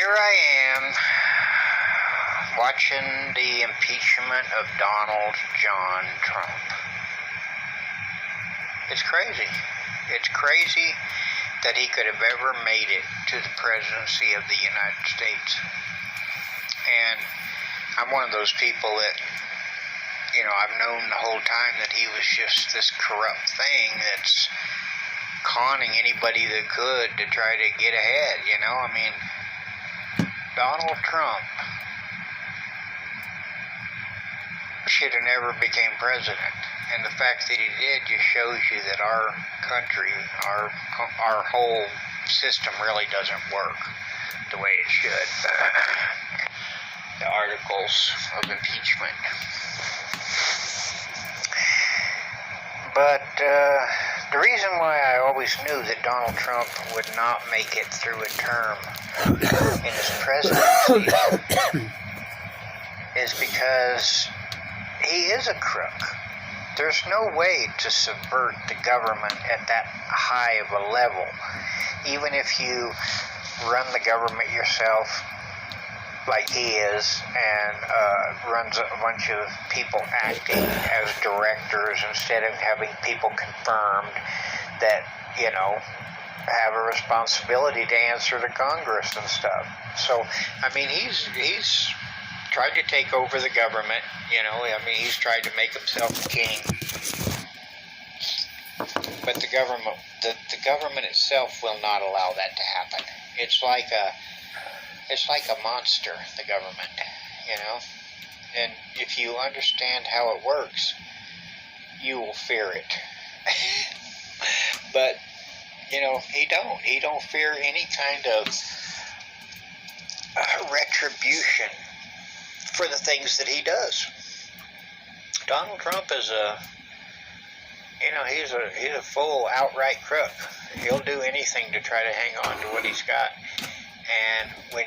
Here I am watching the impeachment of Donald John Trump. It's crazy. It's crazy that he could have ever made it to the presidency of the United States. And I'm one of those people that, I've known the whole time that he was just this corrupt thing that's conning anybody that could to try to get ahead, Donald Trump should have never became president. And the fact that he did just shows you that our country, our whole system really doesn't work the way it should. The articles of impeachment. But the reason why I always knew that Donald Trump would not make it through a term in his presidency is because he is a crook. There's no way to subvert the government at that high of a level. Even if you run the government yourself, like he is, and runs a bunch of people acting as directors instead of having people confirmed that, have a responsibility to answer to Congress and stuff. So, he's tried to take over the government, he's tried to make himself king. But the government itself will not allow that to happen. It's like a monster, the government, And if you understand how it works, you will fear it. But, he don't fear any kind of retribution for the things that he does. Donald Trump is he's a full outright crook. He'll do anything to try to hang on to what he's got. And when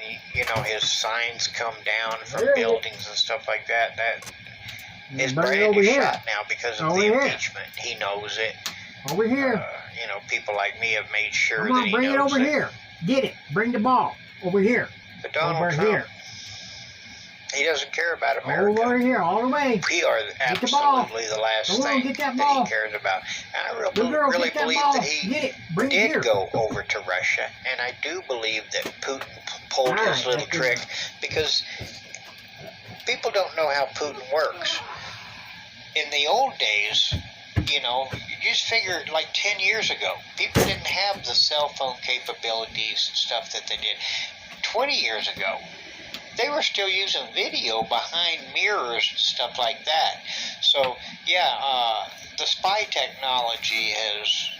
his signs come down from buildings and stuff like that, his brand is shot now because of the impeachment. He knows it. Over here. People like me have made sure Come on, that he knows it. bring it over here. Get it. Bring the ball. Over here. But Donald over Trump, here. He doesn't care about America. Over here, all the way. We are absolutely the last thing that he cares about. And I really believe that he did go over to Russia. And I do believe that Putin pulled his little trick because people don't know how Putin works. In the old days, you just figure like 10 years ago, people didn't have the cell phone capabilities and stuff that they did. 20 years ago, they were still using video behind mirrors and stuff like that. So, the spy technology has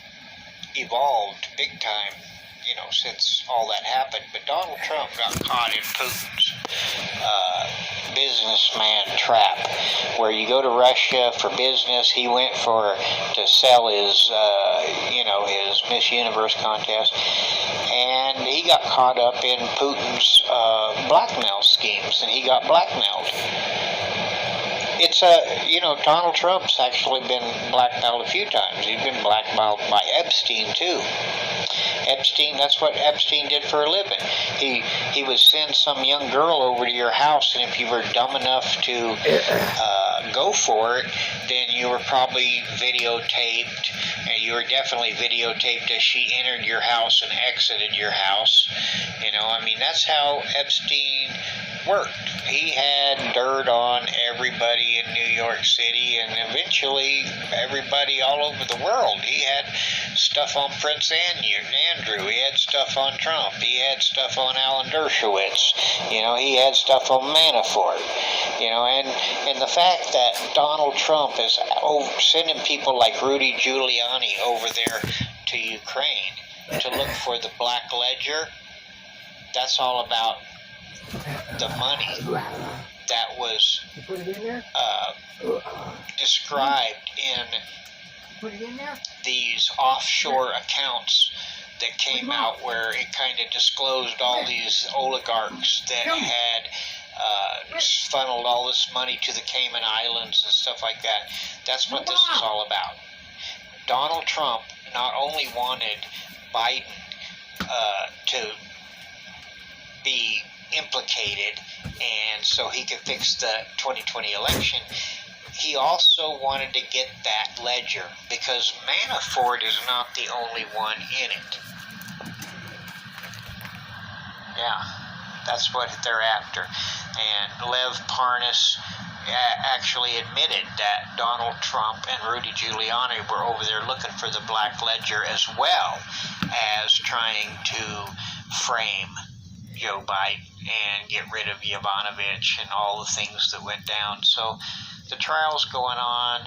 evolved big time, since all that happened. But Donald Trump got caught in Putin's businessman trap, where you go to Russia for business. He went to sell his, his Miss Universe contest, and he got caught up in Putin's blackmail schemes, and he got blackmailed. It's Donald Trump's actually been blackmailed a few times. He's been blackmailed by Epstein too. That's what Epstein did for a living. He would send some young girl over to your house, and if you were dumb enough to go for it, then you were probably videotaped, and you were definitely videotaped as she entered your house and exited your house. That's how Epstein worked. He had dirt on everybody in New York City, and eventually everybody all over the world. He had stuff on Prince Andrew. He had stuff on Trump. He had stuff on Alan Dershowitz. He had stuff on Manafort. And the fact that Donald Trump is sending people like Rudy Giuliani over there to Ukraine to look for the Black Ledger, that's all about the money that was described in these offshore accounts that came out, where it kind of disclosed all these oligarchs that had funneled all this money to the Cayman Islands and stuff like that. That's what this is all about. Donald Trump not only wanted Biden to be implicated, and so he could fix the 2020 election. He also wanted to get that ledger because Manafort is not the only one in it. Yeah, that's what they're after. And Lev Parnas actually admitted that Donald Trump and Rudy Giuliani were over there looking for the black ledger, as well as trying to frame Joe Biden and get rid of Yovanovitch and all the things that went down. So the trial's going on.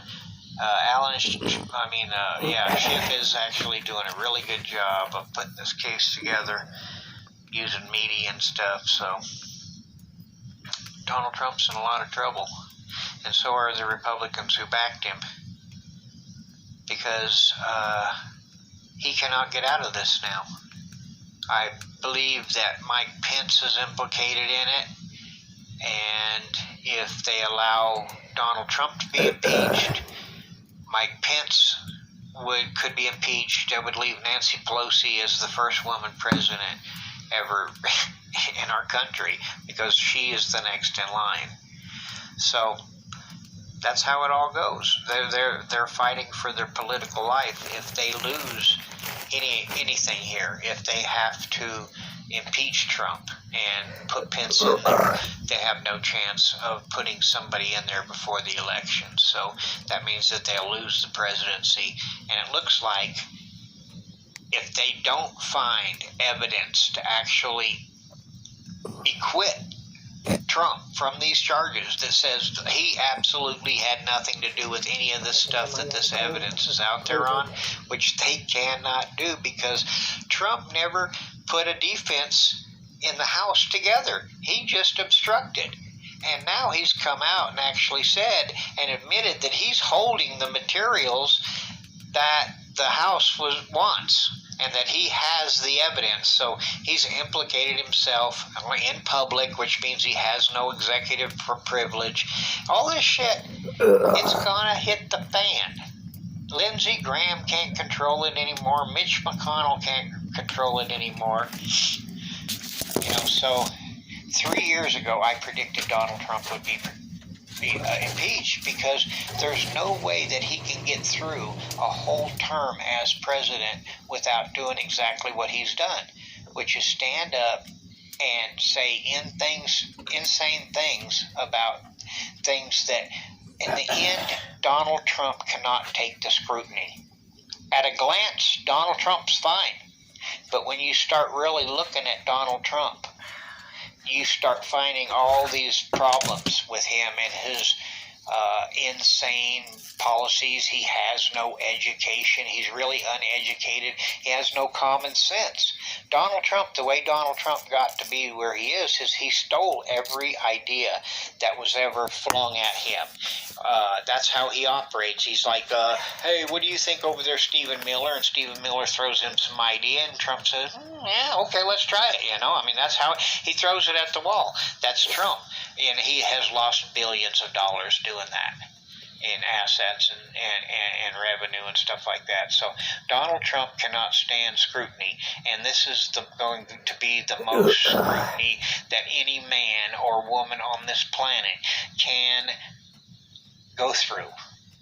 Schiff is actually doing a really good job of putting this case together using media and stuff. So Donald Trump's in a lot of trouble, and so are the Republicans who backed him, because he cannot get out of this now. I believe that Mike Pence is implicated in it, and if they allow Donald Trump to be impeached, Mike Pence could be impeached. That would leave Nancy Pelosi as the first woman president ever in our country, because she is the next in line. So that's how it all goes. They're fighting for their political life. If they lose anything here, if they have to impeach Trump and put Pence in there, they have no chance of putting somebody in there before the election. So that means that they'll lose the presidency. And it looks like if they don't find evidence to actually acquit Trump from these charges that says he absolutely had nothing to do with any of this stuff that this evidence is out there on, which they cannot do because Trump never put a defense in the House together. He just obstructed. And now he's come out and actually said and admitted that he's holding the materials that the House wants, and that he has the evidence. So he's implicated himself in public, which means he has no executive privilege. All this shit, it's gonna hit the fan. Lindsey Graham can't control it anymore. Mitch McConnell can't control it anymore. So 3 years ago, I predicted Donald Trump would be impeached, because there's no way that he can get through a whole term as president without doing exactly what he's done, which is stand up and say insane things about things that, in the end, Donald Trump cannot take the scrutiny. At a glance, Donald Trump's fine, but when you start really looking at Donald Trump, you start finding all these problems with him and his insane policies. He has no education. He's really uneducated. He has no common sense. Donald Trump, the way Donald Trump got to be where he is he stole every idea that was ever flung at him. That's how he operates. He's like, hey, what do you think over there, Stephen Miller? And Stephen Miller throws him some idea, and Trump says, yeah, okay, let's try it. That's how he throws it at the wall. That's Trump. And he has lost billions of dollars doing that in assets and revenue and stuff like that. So Donald Trump cannot stand scrutiny, and this is going to be the most scrutiny that any man or woman on this planet can go through.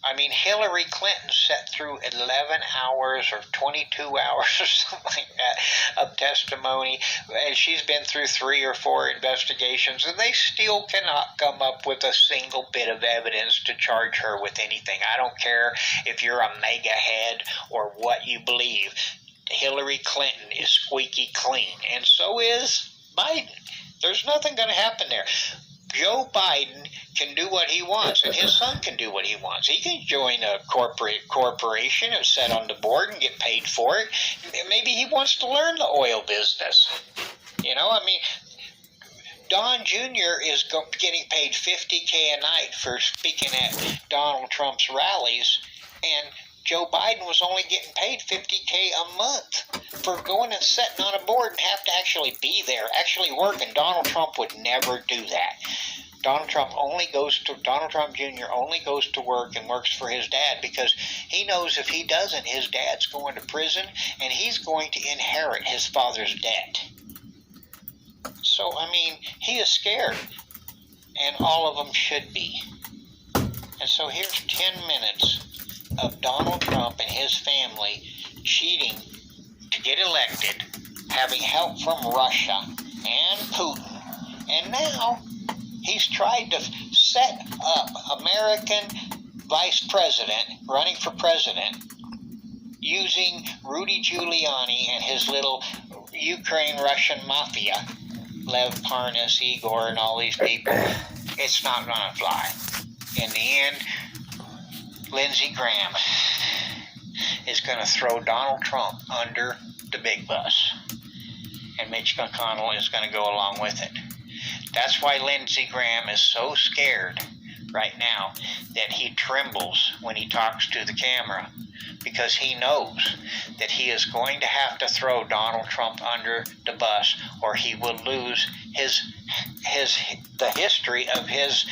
I mean, Hillary Clinton sat through 11 hours or 22 hours or something like that of testimony, and she's been through 3 or 4 investigations, and they still cannot come up with a single bit of evidence to charge her with anything. I don't care if you're a mega head or what you believe. Hillary Clinton is squeaky clean, and so is Biden. There's nothing going to happen there. Joe Biden can do what he wants, and his son can do what he wants. He can join a corporation and sit on the board and get paid for it. Maybe he wants to learn the oil business. Don Jr. is getting paid $50K a night for speaking at Donald Trump's rallies, and Joe Biden was only getting paid $50K a month for going and sitting on a board and have to actually be there, actually working. Donald Trump would never do that. Donald Trump Jr. only goes to work and works for his dad, because he knows if he doesn't, his dad's going to prison and he's going to inherit his father's debt. So So, I mean, he is scared, and all of them should be. And so here's 10 minutes of Donald Trump and his family cheating to get elected, having help from Russia and Putin, and now he's tried to set up American vice president, running for president, using Rudy Giuliani and his little Ukraine-Russian mafia, Lev Parnas, Igor, and all these people. It's not going to fly. In the end, Lindsey Graham is going to throw Donald Trump under the big bus, and Mitch McConnell is going to go along with it. That's why Lindsey Graham is so scared right now that he trembles when he talks to the camera, because he knows that he is going to have to throw Donald Trump under the bus, or he will lose the history of his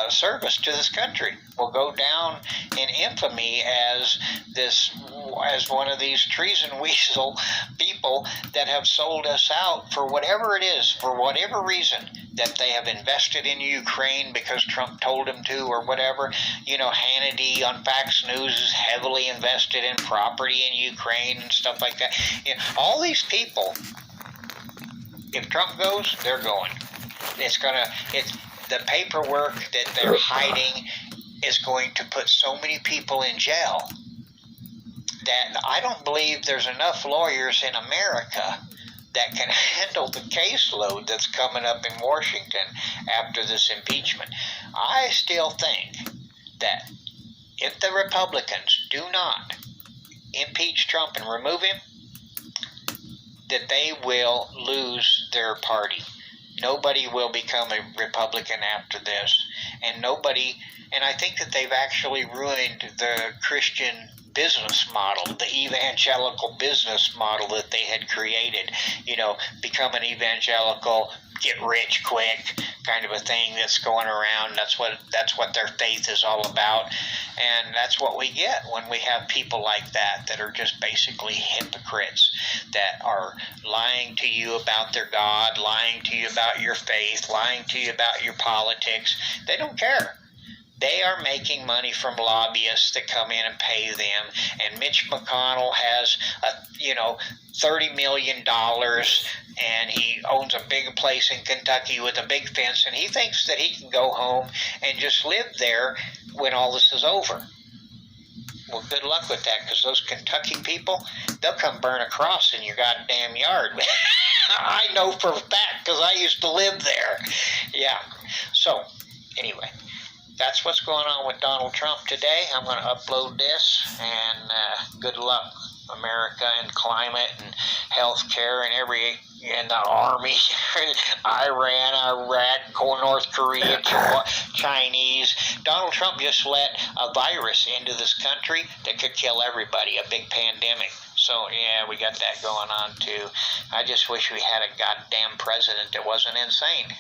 service to this country. Will go down in infamy as one of these treason weasel people that have sold us out for whatever it is, for whatever reason, that they have invested in Ukraine because Trump told them to, or whatever. You know, Hannity on Fox News is heavily invested in property in Ukraine and stuff like that. You know, all these people, if Trump goes, they're going. The paperwork that they're hiding is going to put so many people in jail that I don't believe there's enough lawyers in America that can handle the caseload that's coming up in Washington after this impeachment. I still think that if the Republicans do not impeach Trump and remove him, that they will lose their party. Nobody will become a Republican after this, and I think that they've actually ruined the Christian business model, the evangelical business model that they had created. You know, become an evangelical, get rich quick kind of a thing that's going around. That's what their faith is all about, and that's what we get when we have people like that are just basically hypocrites, that are lying to you about their God, lying to you about your faith, lying to you about your politics. They don't care. They are making money from lobbyists that come in and pay them. And Mitch McConnell has, $30 million, and he owns a big place in Kentucky with a big fence, and he thinks that he can go home and just live there when all this is over. Well, good luck with that, because those Kentucky people, they'll come burn a cross in your goddamn yard. I know for a fact, because I used to live there. Yeah. So, anyway, that's what's going on with Donald Trump today. I'm going to upload this, and good luck, America, and climate, and health care, and the army, Iran, Iraq, North Korea, Chinese. Donald Trump just let a virus into this country that could kill everybody, a big pandemic. So, yeah, we got that going on, too. I just wish we had a goddamn president that wasn't insane.